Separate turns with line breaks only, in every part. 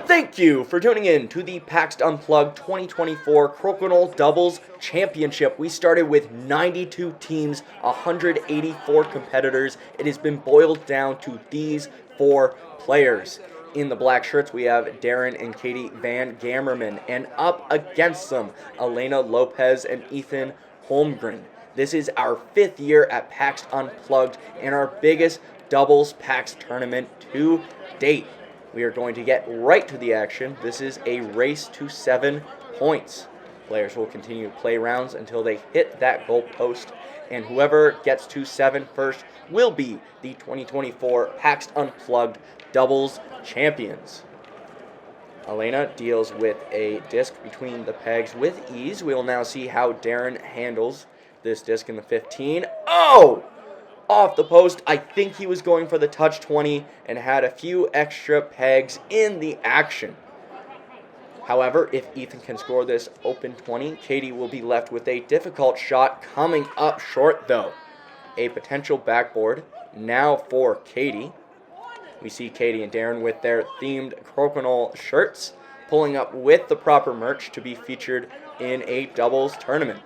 Thank you for tuning in to the PAX Unplugged 2024 Crokinole Doubles Championship. We started with 92 teams, 184 competitors. It has been boiled down to these four players. In the black shirts, we have Darren and Katie Van Gamerman, and up against them, Elena Lopez and Ethan Holmgren. This is our 5th year at PAX Unplugged and our biggest doubles PAX tournament to date. We are going to get right to the action. This is a race to 7 points. Players will continue to play rounds until they hit that goal post, and whoever gets to 7 first will be the 2024 PAX Unplugged Doubles Champions. Elena deals with a disc between the pegs with ease. We will now see how Darren handles this disc in the 15. Oh! Off the post. I think he was going for the touch 20 and had a few extra pegs in the action. However, if Ethan can score this open 20, Katie will be left with a difficult shot coming up short though. A potential backboard now for Katie. We see Katie and Darren with their themed Crokinole shirts pulling up with the proper merch to be featured in a doubles tournament.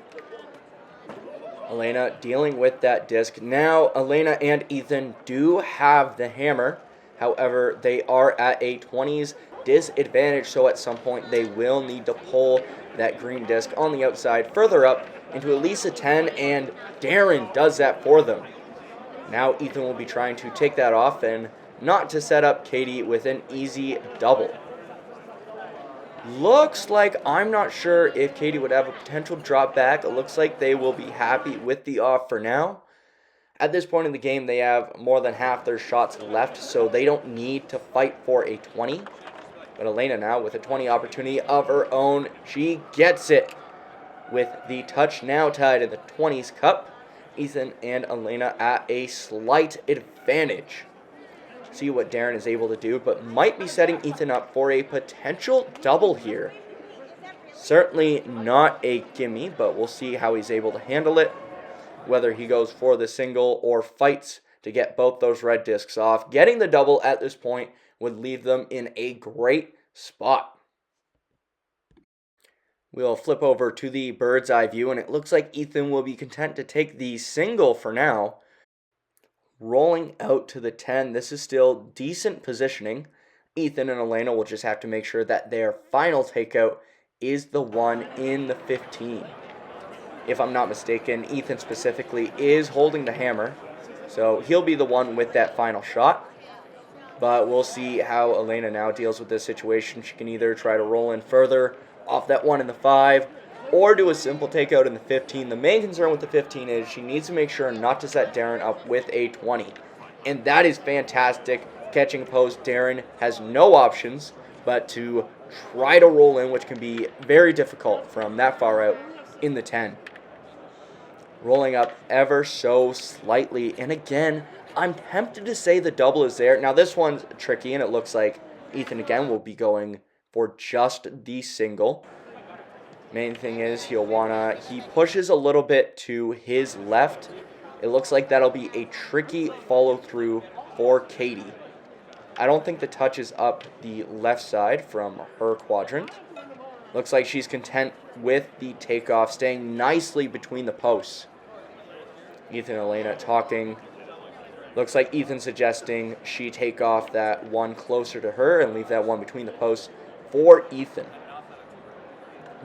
Elena dealing with that disc. Now, Elena and Ethan do have the hammer. However, they are at a 20s disadvantage, so at some point they will need to pull that green disc on the outside further up into at least a 10, and Darren does that for them. Now, Ethan will be trying to take that off and not to set up Katie with an easy double. Looks like, I'm not sure if Katie would have a potential drop back. It looks like they will be happy with the off for now. At this point in the game, they have more than half their shots left, so they don't need to fight for a 20. But Elena now with a 20 opportunity of her own. She gets it with the touch now tied in the 20s cup. Ethan and Elena at a slight advantage. See what Darren is able to do, but might be setting Ethan up for a potential double here. Certainly not a gimme, but we'll see how he's able to handle it, whether he goes for the single or fights to get both those red discs off. Getting the double at this point would leave them in a great spot. We'll flip over to the bird's eye view, and it looks like Ethan will be content to take the single for now. Rolling out to the 10, this is still decent positioning. Ethan and Elena will just have to make sure that their final takeout is the one in the 15. If I'm not mistaken, Ethan specifically is holding the hammer, so he'll be the one with that final shot. But we'll see how Elena now deals with this situation. She can either try to roll in further off that one in the 5, or do a simple takeout in the 15. The main concern with the 15 is she needs to make sure not to set Darren up with a 20. And that is fantastic. Catching a post, Darren has no options but to try to roll in, which can be very difficult from that far out in the 10. Rolling up ever so slightly. And again, I'm tempted to say the double is there. Now this one's tricky, and it looks like Ethan again will be going for just the single. Main thing is he pushes a little bit to his left. It looks like that'll be a tricky follow through for Katie. I don't think the touch is up the left side from her quadrant. Looks like she's content with the takeoff, staying nicely between the posts. Ethan and Elena talking. Looks like Ethan suggesting she take off that one closer to her and leave that one between the posts for Ethan.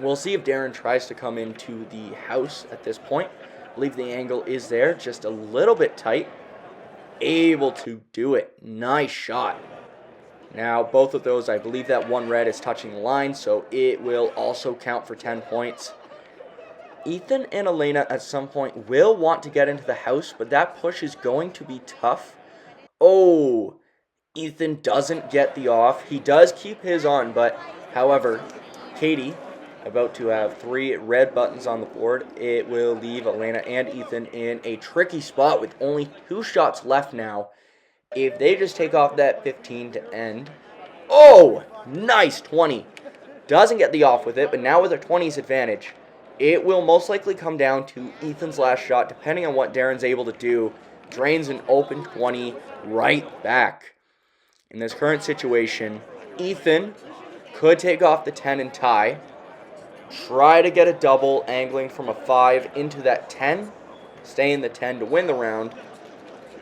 We'll see if Darren tries to come into the house at this point. I believe the angle is there, just a little bit tight. Able to do it. Nice shot. Now, both of those, I believe that one red is touching the line, so it will also count for 10 points. Ethan and Elena at some point will want to get into the house, but that push is going to be tough. Oh, Ethan doesn't get the off. He does keep his on, but however, Katie, about to have 3 red buttons on the board. It will leave Elena and Ethan in a tricky spot with only 2 shots left now. If they just take off that 15 to end. Oh, nice 20. Doesn't get the off with it, but now with a 20's advantage, it will most likely come down to Ethan's last shot, depending on what Darren's able to do. Drains an open 20 right back. In this current situation, Ethan could take off the 10 and tie. Try to get a double, angling from a 5 into that 10. Stay in the 10 to win the round.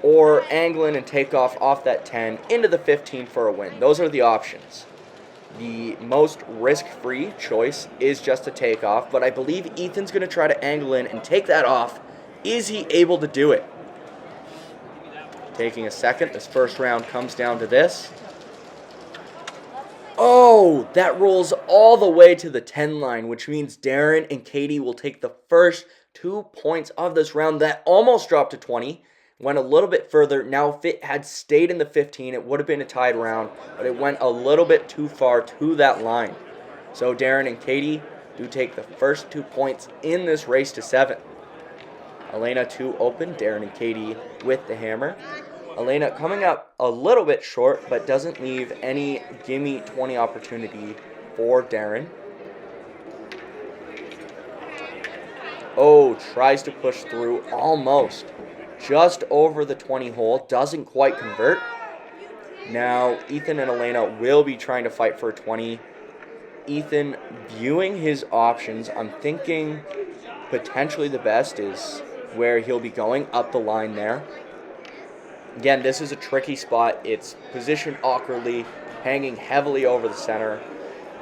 Or angling and take off that 10 into the 15 for a win. Those are the options. The most risk-free choice is just to take off, but I believe Ethan's going to try to angle in and take that off. Is he able to do it? Taking a second, this first round comes down to this. Oh, that rolls all the way to the 10 line, which means Darren and Katie will take the first 2 points of this round. That almost dropped to 20. Went a little bit further. Now, if it had stayed in the 15, it would have been a tied round, but it went a little bit too far to that line. So Darren and Katie do take the first 2 points in this race to 7. Elena 2 open, Darren and Katie with the hammer. Elena coming up a little bit short, but doesn't leave any gimme 20 opportunity for Darren. Oh, tries to push through almost. Just over the 20 hole, doesn't quite convert. Now, Ethan and Elena will be trying to fight for a 20. Ethan viewing his options, I'm thinking potentially the best is where he'll be going up the line there. Again, this is a tricky spot. It's positioned awkwardly, hanging heavily over the center.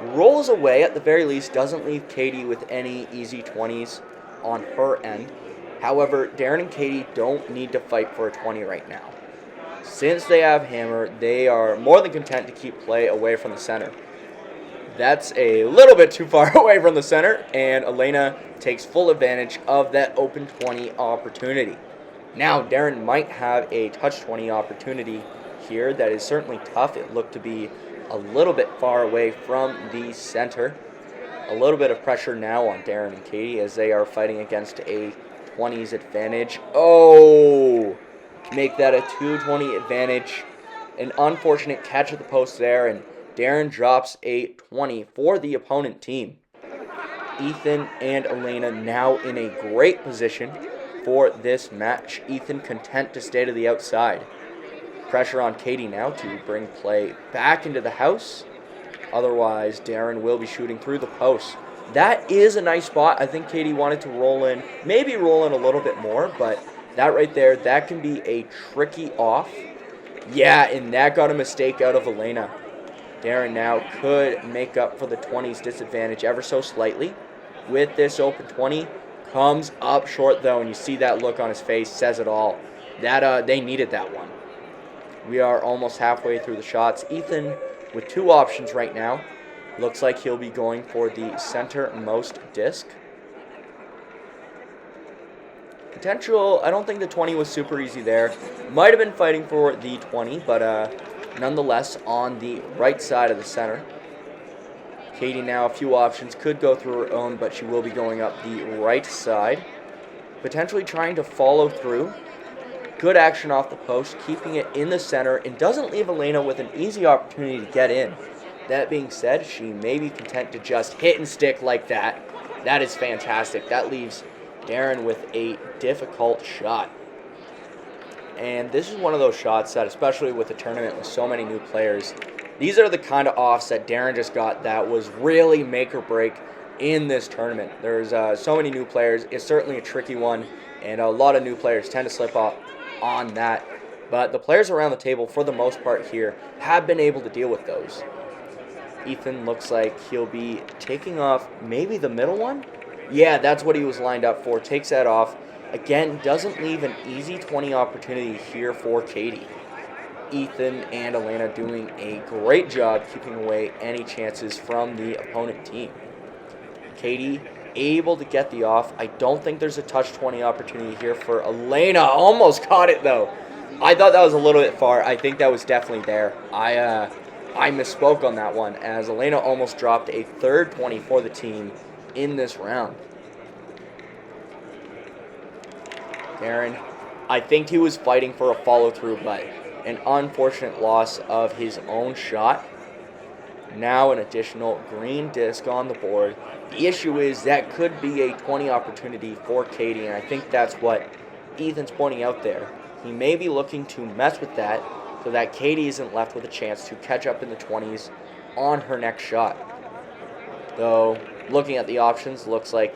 Rolls away at the very least, doesn't leave Katie with any easy 20s on her end. However, Darren and Katie don't need to fight for a 20 right now. Since they have hammer, they are more than content to keep play away from the center. That's a little bit too far away from the center, and Elena takes full advantage of that open 20 opportunity. Now, Darren might have a touch 20 opportunity here. That is certainly tough. It looked to be a little bit far away from the center. A little bit of pressure now on Darren and Katie as they are fighting against a 20s advantage. Oh, make that a 220 advantage. An unfortunate catch at the post there, and Darren drops a 20 for the opponent team. Ethan and Elena now in a great position for this match. Ethan content to stay to the outside. Pressure on Katie now to bring play back into the house. Otherwise, Darren will be shooting through the post. That is a nice spot. I think Katie wanted to roll in, maybe roll in a little bit more, but that right there, that can be a tricky off. Yeah, and that got a mistake out of Elena. Darren now could make up for the 20's disadvantage ever so slightly. With this open 20, comes up short though, and you see that look on his face, says it all. That they needed that one. We are almost halfway through the shots. Ethan with 2 options right now. Looks like he'll be going for the centermost disc. Potential, I don't think the 20 was super easy there. Might have been fighting for the 20, but nonetheless on the right side of the center. Katie now a few options, could go through her own, but she will be going up the right side. Potentially trying to follow through. Good action off the post, keeping it in the center, and doesn't leave Elena with an easy opportunity to get in. That being said, she may be content to just hit and stick like that. That is fantastic. That leaves Darren with a difficult shot. And this is one of those shots that, especially with a tournament with so many new players, these are the kind of offs that Darren just got that was really make or break in this tournament. There's so many new players. It's certainly a tricky one, and a lot of new players tend to slip up on that. But the players around the table, for the most part here, have been able to deal with those. Ethan looks like he'll be taking off maybe the middle one. Yeah, that's what he was lined up for. Takes that off. Again, doesn't leave an easy 20 opportunity here for Katie. Ethan and Elena doing a great job keeping away any chances from the opponent team. Katie able to get the off. I don't think there's a touch 20 opportunity here for Elena. Almost caught it though. I thought that was a little bit far. I think that was definitely there. I misspoke on that one as Elena almost dropped a third 20 for the team in this round. Darren, I think he was fighting for a follow-through, but an unfortunate loss of his own shot. Now an additional green disc on the board. The issue is that could be a 20 opportunity for Katie, and I think that's what Ethan's pointing out there. He may be looking to mess with that so that Katie isn't left with a chance to catch up in the 20s on her next shot. Though, looking at the options, looks like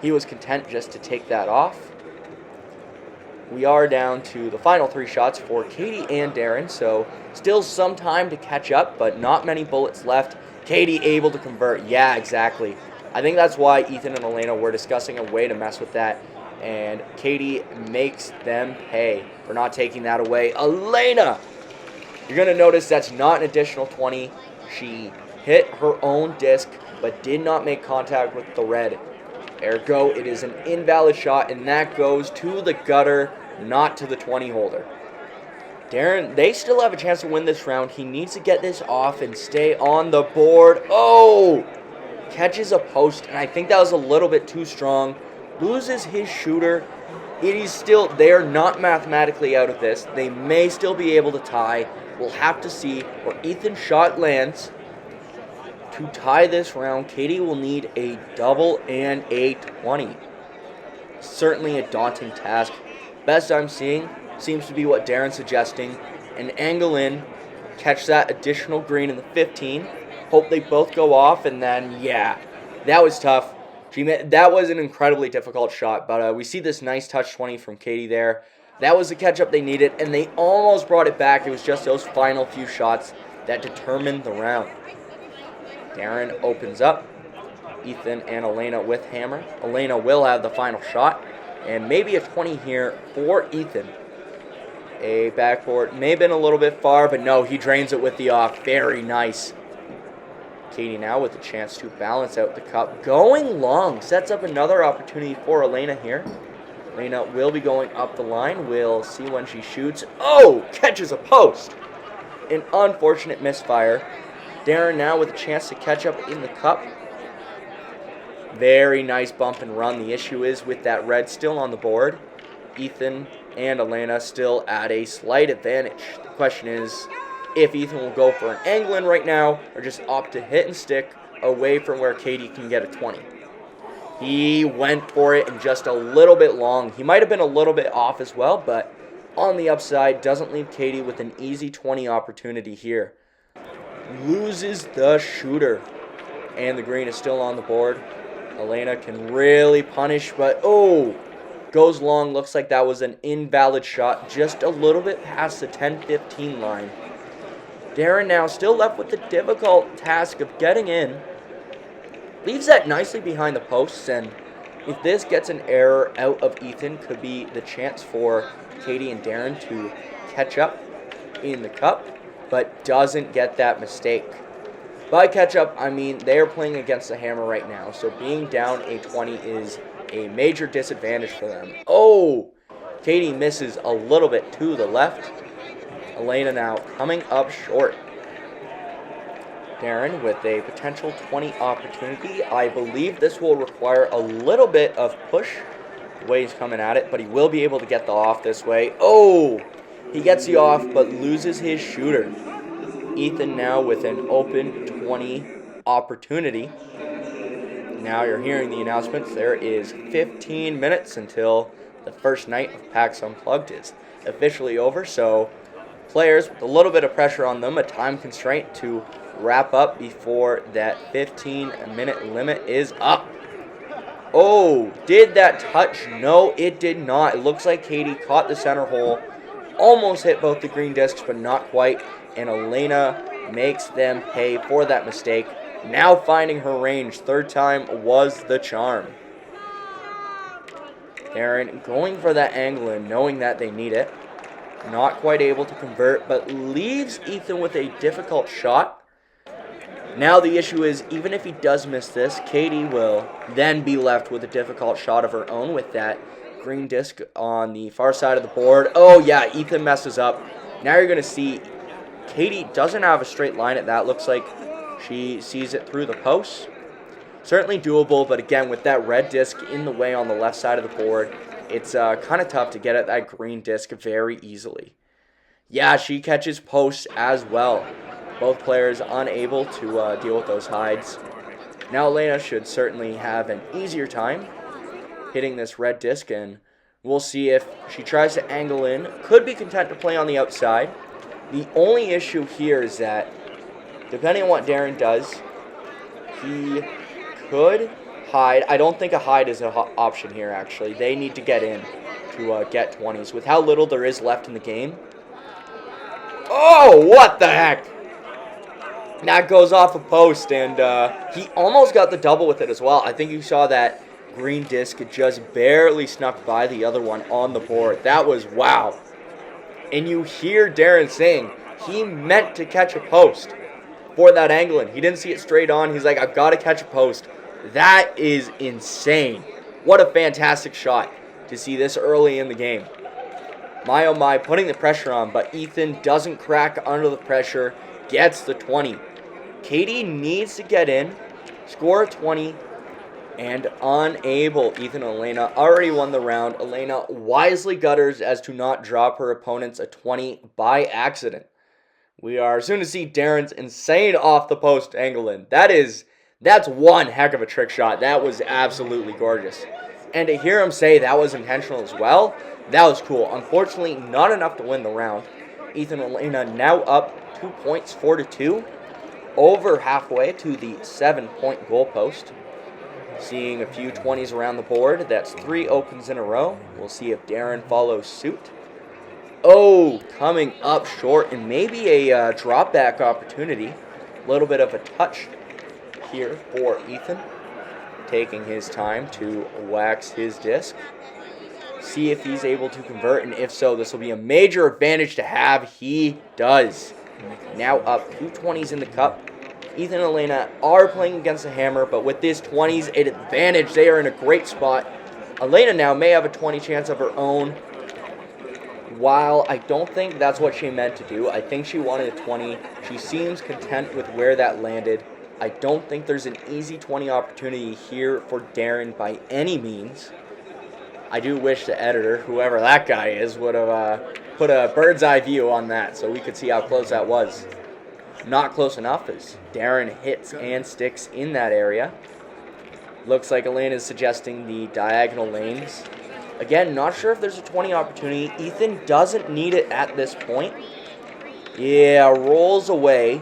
he was content just to take that off. We are down to the final 3 shots for Katie and Darren, so still some time to catch up, but not many bullets left. Katie able to convert. Yeah, exactly. I think that's why Ethan and Elena were discussing a way to mess with that, and Katie makes them pay for not taking that away. Elena! You're going to notice that's not an additional 20. She hit her own disc, but did not make contact with the red. Ergo, it is an invalid shot, and that goes to the gutter, not to the 20 holder. Darren, they still have a chance to win this round. He needs to get this off and stay on the board. Oh! Catches a post, and I think that was a little bit too strong. Loses his shooter. It is still, they are not mathematically out of this. They may still be able to tie. We'll have to see where Ethan's shot lands. To tie this round, Katie will need a double and a 20. Certainly a daunting task. Best I'm seeing seems to be what Darren's suggesting. An angle in, catch that additional green in the 15. Hope they both go off, and then, yeah, that was tough. That was an incredibly difficult shot, but we see this nice touch 20 from Katie there. That was the catch-up they needed, and they almost brought it back. It was just those final few shots that determined the round. Darren opens up. Ethan and Elena with hammer. Elena will have the final shot, and maybe a 20 here for Ethan. A backboard may have been a little bit far, but no, he drains it with the off. Very nice. Katie now with the chance to balance out the cup. Going long. Sets up another opportunity for Elena here. Elena will be going up the line. We'll see when she shoots. Oh! Catches a post! An unfortunate misfire. Darren now with a chance to catch up in the cup. Very nice bump and run. The issue is with that red still on the board. Ethan and Elena still at a slight advantage. The question is if Ethan will go for an angle in right now or just opt to hit and stick away from where Katie can get a 20. He went for it and just a little bit long. He might have been a little bit off as well, but on the upside, doesn't leave Katie with an easy 20 opportunity here. Loses the shooter. And the green is still on the board. Elena can really punish, but oh! Goes long. Looks like that was an invalid shot. Just a little bit past the 10-15 line. Darren now still left with the difficult task of getting in. Leaves that nicely behind the posts, and if this gets an error out of Ethan, could be the chance for Katie and Darren to catch up in the cup, but doesn't get that mistake. By catch up, I mean they are playing against the hammer right now, so being down a 20 is a major disadvantage for them. Oh! Katie misses a little bit to the left. Elena now coming up short. Darren with a potential 20 opportunity. I believe this will require a little bit of push the way he's coming at it, but he will be able to get the off this way. Oh! He gets the off, but loses his shooter. Ethan now with an open 20 opportunity. Now you're hearing the announcements. There is 15 minutes until the first night of PAX Unplugged is officially over, so players with a little bit of pressure on them, a time constraint to wrap up before that 15-minute limit is up. Oh, did that touch? No, it did not. It looks like Katie caught the center hole, almost hit both the green discs, but not quite, and Elena makes them pay for that mistake. Now finding her range. Third time was the charm. Darren going for that angle and knowing that they need it. Not quite able to convert, but leaves Ethan with a difficult shot. Now the issue is, even if he does miss this, Katie will then be left with a difficult shot of her own with that green disc on the far side of the board. Oh yeah, Ethan messes up. Now you're going to see Katie doesn't have a straight line at that. Looks like she sees it through the post. Certainly doable, but again, with that red disc in the way on the left side of the board, it's kind of tough to get at that green disc very easily. Yeah, she catches posts as well. Both players unable to deal with those hides. Now Elena should certainly have an easier time hitting this red disc, and we'll see if she tries to angle in. Could be content to play on the outside. The only issue here is that depending on what Darren does, he could hide. I don't think a hide is an option here, actually. They need to get in to get 20s. With how little there is left in the game. Oh, what the heck? That goes off a post, and he almost got the double with it as well. I think you saw that green disc just barely snuck by the other one on the board. That was wow. And you hear Darren saying he meant to catch a post for that angle, and he didn't see it straight on. He's like, I've got to catch a post. That is insane. What a fantastic shot to see this early in the game. My oh my, putting the pressure on, but Ethan doesn't crack under the pressure, gets the 20. Katie needs to get in, score a 20, and unable. Ethan and Elena already won the round. Elena wisely gutters as to not drop her opponents a 20 by accident. We are soon to see Darren's insane off the post angle in. That's one heck of a trick shot. That was absolutely gorgeous. And to hear him say that was intentional as well, that was cool. Unfortunately, not enough to win the round. Ethan and Elena now up 2 points, 4-2. Over halfway to the 7-point goalpost. Seeing a few 20s around the board. That's 3 opens in a row. We'll see if Darren follows suit. Oh, coming up short, and maybe a drop back opportunity. A little bit of a touch here for Ethan. Taking his time to wax his disc. See if he's able to convert, and if so, this will be a major advantage to have. He does. Now up 2 20s in the cup. Ethan and Elena are playing against the hammer, but with this 20s at advantage, they are in a great spot. Elena now may have a 20 chance of her own. While I don't think that's what she meant to do, I think she wanted a 20. She seems content with where that landed. I don't think there's an easy 20 opportunity here for Darren by any means. I do wish the editor, whoever that guy is, would have put a bird's eye view on that so we could see how close that was. Not close enough as Darren hits and sticks in that area. Looks like Elena is suggesting the diagonal lanes. Again, not sure if there's a 20 opportunity. Ethan doesn't need it at this point. Yeah, rolls away,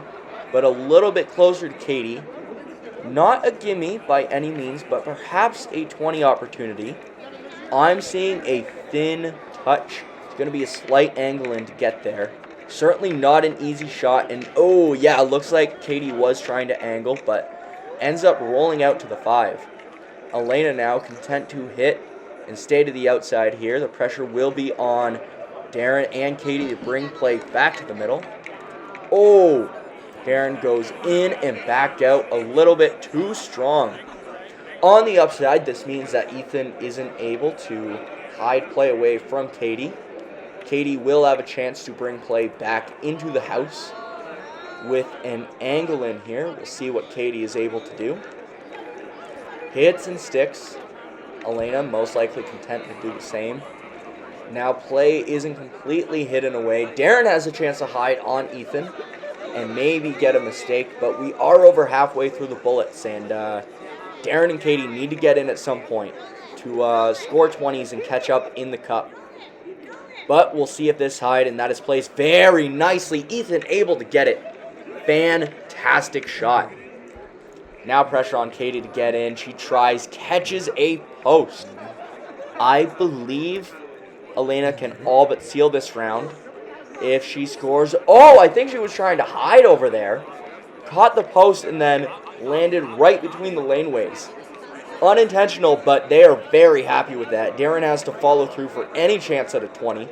but a little bit closer to Katie. Not a gimme by any means, but perhaps a 20 opportunity. I'm seeing a thin touch. It's going to be a slight angle in to get there. Certainly not an easy shot. And oh, yeah, it looks like Katie was trying to angle, but ends up rolling out to the 5. Elena now content to hit and stay to the outside here. The pressure will be on Darren and Katie to bring play back to the middle. Oh, Darren goes in and back out a little bit too strong. On the upside, this means that Ethan isn't able to hide play away from Katie. Katie will have a chance to bring play back into the house with an angle in here. We'll see what Katie is able to do. Hits and sticks. Elena most likely content to do the same. Now play isn't completely hidden away. Darren has a chance to hide on Ethan and maybe get a mistake, but we are over halfway through the bullets, and Darren and Katie need to get in at some point to score 20s and catch up in the cup. But we'll see if this hide, and that is placed very nicely. Ethan able to get it. Fantastic shot. Now pressure on Katie to get in. She tries, catches a post. I believe Elena can all but seal this round if she scores. Oh, I think she was trying to hide over there. Caught the post and then landed right between the laneways. Unintentional, but they are very happy with that. Darren has to follow through for any chance at a 20.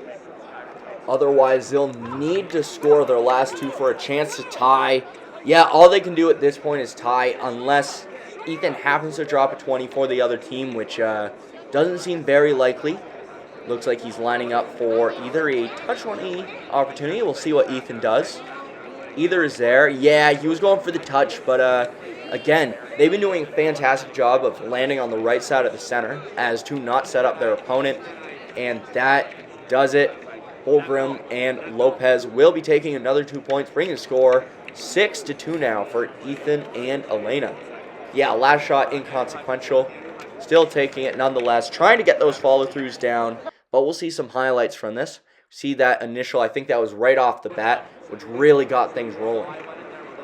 Otherwise, they'll need to score their last 2 for a chance to tie. Yeah, all they can do at this point is tie unless Ethan happens to drop a 20 for the other team, which doesn't seem very likely. Looks like he's lining up for either a touch 20 opportunity. We'll see what Ethan does. Either is there. Yeah, he was going for the touch, but again, they've been doing a fantastic job of landing on the right side of the center as to not set up their opponent, and that does it. Holgram and Lopez will be taking another 2 points, bringing the score 6-2 now for Ethan and Elena. Yeah, last shot inconsequential. Still taking it nonetheless, trying to get those follow-throughs down, but we'll see some highlights from this. See that initial, I think that was right off the bat, which really got things rolling.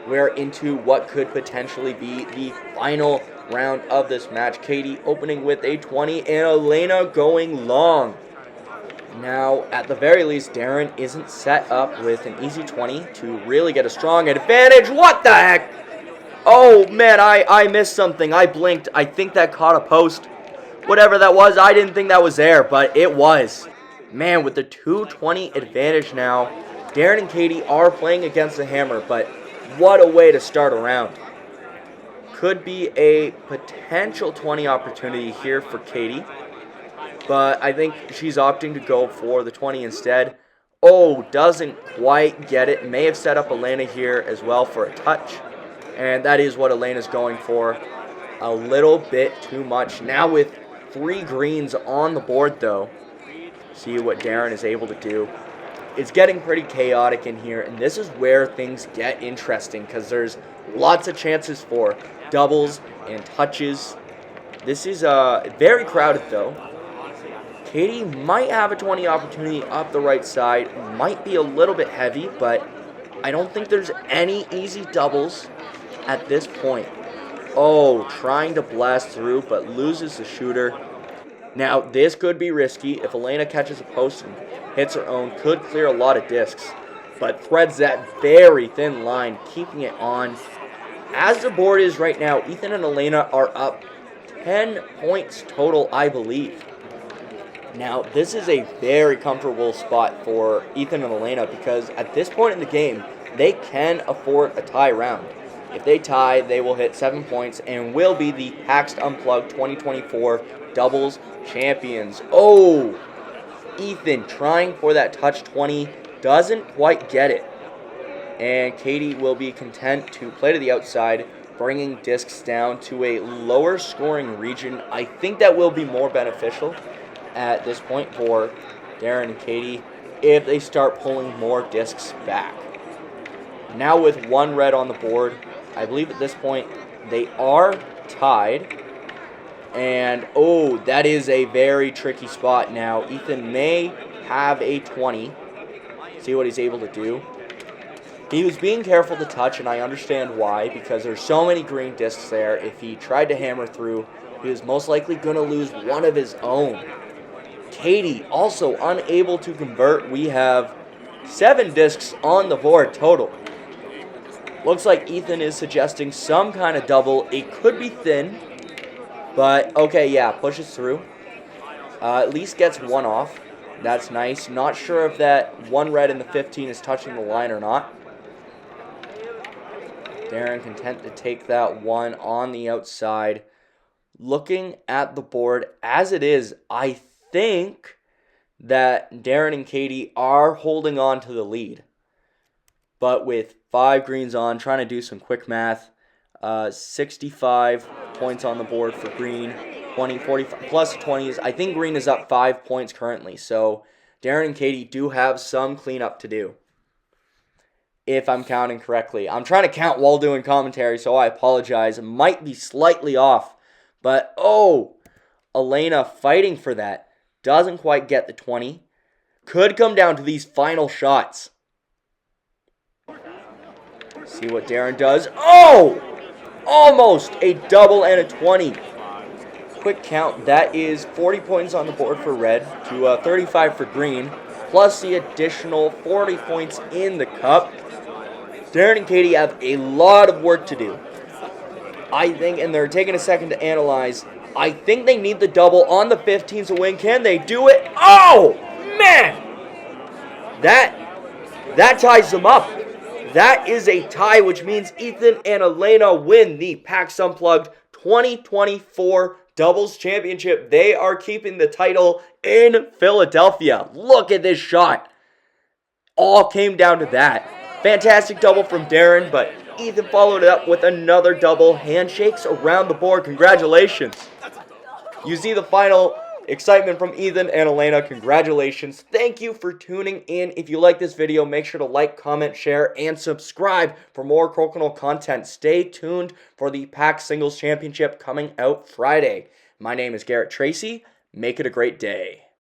we're into what could potentially be the final round of this match. Katie opening with a 20 and Elena going long. Now, at the very least, Darren isn't set up with an easy 20 to really get a strong advantage. What the heck? Oh, man, I missed something. I blinked. I think that caught a post. Whatever that was, I didn't think that was there, but it was. Man, with the 220 advantage now, Darren and Katie are playing against the hammer, but what a way to start a round. Could be a potential 20 opportunity here for Katie, but I think she's opting to go for the 20 instead. Oh, doesn't quite get it. May have set up Elena here as well for a touch, and that is what Elena's going for. A little bit too much. Now with 3 greens on the board, though. See what Darren is able to do. It's getting pretty chaotic in here, and this is where things get interesting because there's lots of chances for doubles and touches. This is very crowded, though. Katie might have a 20 opportunity up the right side. Might be a little bit heavy, but I don't think there's any easy doubles at this point. Oh, trying to blast through, but loses the shooter. Now, this could be risky. If Elena catches a post and hits her own, could clear a lot of discs, but threads that very thin line, keeping it on. As the board is right now, Ethan and Elena are up 10 points total, I believe. Now, this is a very comfortable spot for Ethan and Elena because at this point in the game, they can afford a tie round. If they tie, they will hit 7 points and will be the PAX Unplugged 2024 doubles champions. Oh, Ethan trying for that touch 20, doesn't quite get it. And Katie will be content to play to the outside, bringing discs down to a lower scoring region. I think that will be more beneficial at this point for Darren and Katie if they start pulling more discs back. Now with 1 red on the board, I believe at this point they are tied. And, oh, that is a very tricky spot now. Ethan may have a 20. See what he's able to do. He was being careful to touch, and I understand why, because there's so many green discs there. If he tried to hammer through, he was most likely going to lose one of his own. Katie also unable to convert. We have 7 discs on the board total. Looks like Ethan is suggesting some kind of double. It could be thin. But, okay, yeah, pushes through. At least gets 1 off. That's nice. Not sure if that 1 red in the 15 is touching the line or not. Darren content to take that 1 on the outside. Looking at the board as it is, I think that Darren and Katie are holding on to the lead. But with 5 greens on, trying to do some quick math. 65 points on the board for green, 20, 45, plus 20s. I think green is up 5 points currently, so Darren and Katie do have some cleanup to do, if I'm counting correctly. I'm trying to count while doing commentary, so I apologize. It might be slightly off, but oh, Elena fighting for that. Doesn't quite get the 20. Could come down to these final shots. See what Darren does. Oh! Almost a double and a 20. Quick count, that is 40 points on the board for red to 35 for green, plus the additional 40 points in the cup. Darren and Katie have a lot of work to do, I think, and they're taking a second to analyze. I think they need the double on the 15s to win. Can they do it? Oh, man! That ties them up. That is a tie, which means Ethan and Elena win the PAX Unplugged 2024 Doubles Championship. They are keeping the title in Philadelphia. Look at this shot. All came down to that. Fantastic double from Darren, but Ethan followed it up with another double. Handshakes around the board. Congratulations. You see the final excitement from Ethan and Elena. Congratulations. Thank you for tuning in. If you like this video, make sure to like, comment, share, and subscribe for more Crokinole content. Stay tuned for the PAX Singles Championship coming out Friday. My name is Garret Tracey. Make it a great day.